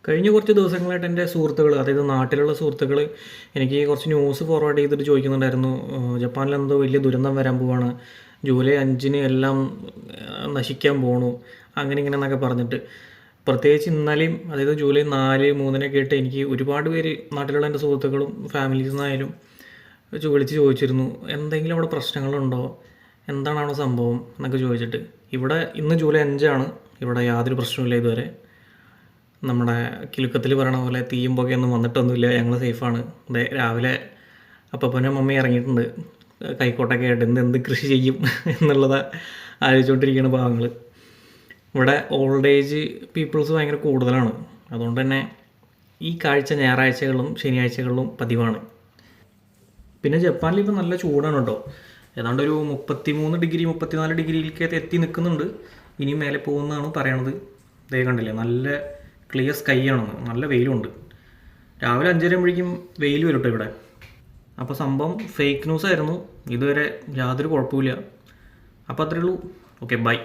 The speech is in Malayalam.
കഴിഞ്ഞ കുറച്ച് ദിവസങ്ങളായിട്ട് എൻ്റെ സുഹൃത്തുക്കൾ, അതായത് നാട്ടിലുള്ള സുഹൃത്തുക്കൾ എനിക്ക് കുറച്ച് ന്യൂസ് ഫോർവേഡ് ചെയ്തിട്ട് ചോദിക്കുന്നുണ്ടായിരുന്നു. ജപ്പാനിൽ എന്തോ വലിയ ദുരന്തം വരാൻ പോവാണ്, ജൂലൈ 5-ന് എല്ലാം നശിക്കാൻ പോണു, അങ്ങനെ ഇങ്ങനെ എന്നൊക്കെ പറഞ്ഞിട്ട്. പ്രത്യേകിച്ച് ഇന്നലെയും, അതായത് ജൂലൈ 4, 3-നൊക്കെ ആയിട്ട് എനിക്ക് ഒരുപാട് പേര്, നാട്ടിലുള്ള എൻ്റെ സുഹൃത്തുക്കളും ഫാമിലീസ് നിന്നായാലും വിളിച്ച് ചോദിച്ചിരുന്നു, എന്തെങ്കിലും അവിടെ പ്രശ്നങ്ങളുണ്ടോ, എന്താണ് അവിടെ സംഭവം എന്നൊക്കെ ചോദിച്ചിട്ട്. ഇവിടെ ഇന്ന് ജൂലൈ 5-ആണ്, ഇവിടെ യാതൊരു പ്രശ്നമില്ല ഇതുവരെ. നമ്മുടെ കിലുക്കത്തിൽ പറയണ പോലെ തീയും പുകയൊന്നും വന്നിട്ടൊന്നുമില്ല, ഞങ്ങൾ സേഫാണ്. അതെ, രാവിലെ അപ്പനും മമ്മി ഇറങ്ങിയിട്ടുണ്ട് കൈക്കോട്ടൊക്കെ ആയിട്ട്. എന്ത് കൃഷി ചെയ്യും എന്നുള്ളത് ആലോചിച്ചുകൊണ്ടിരിക്കുന്ന ഭാഗങ്ങൾ. ഇവിടെ ഓൾഡ് ഏജ് പീപ്പിൾസ് ഭയങ്കര കൂടുതലാണ്. അതുകൊണ്ട് തന്നെ ഈ കാഴ്ച ഞായറാഴ്ചകളിലും ശനിയാഴ്ചകളിലും പതിവാണ്. പിന്നെ ജപ്പാനിൽ ഇപ്പോൾ നല്ല ചൂടാണ് കേട്ടോ. ഏതാണ്ട് ഒരു 33 ഡിഗ്രി 34 ഡിഗ്രിയിലേക്ക് എത്തി നിൽക്കുന്നുണ്ട്. ഇനിയും മേലെ പോകുന്നതാണ് പറയണത്. ഇതേ കണ്ടില്ലേ, നല്ല ക്ലിയർ സ്കൈ ആണെന്ന്, നല്ല വെയിലുണ്ട്. രാവിലെ 5:30 ആകുമ്പോഴേക്കും വെയിൽ വരും കേട്ടോ ഇവിടെ. അപ്പോൾ സംഭവം ഫേക്ക് ന്യൂസ് ആയിരുന്നു, ഇതുവരെ യാതൊരു കുഴപ്പമില്ല. അപ്പോൾ അത്രയേ ഉള്ളൂ. Okay, by.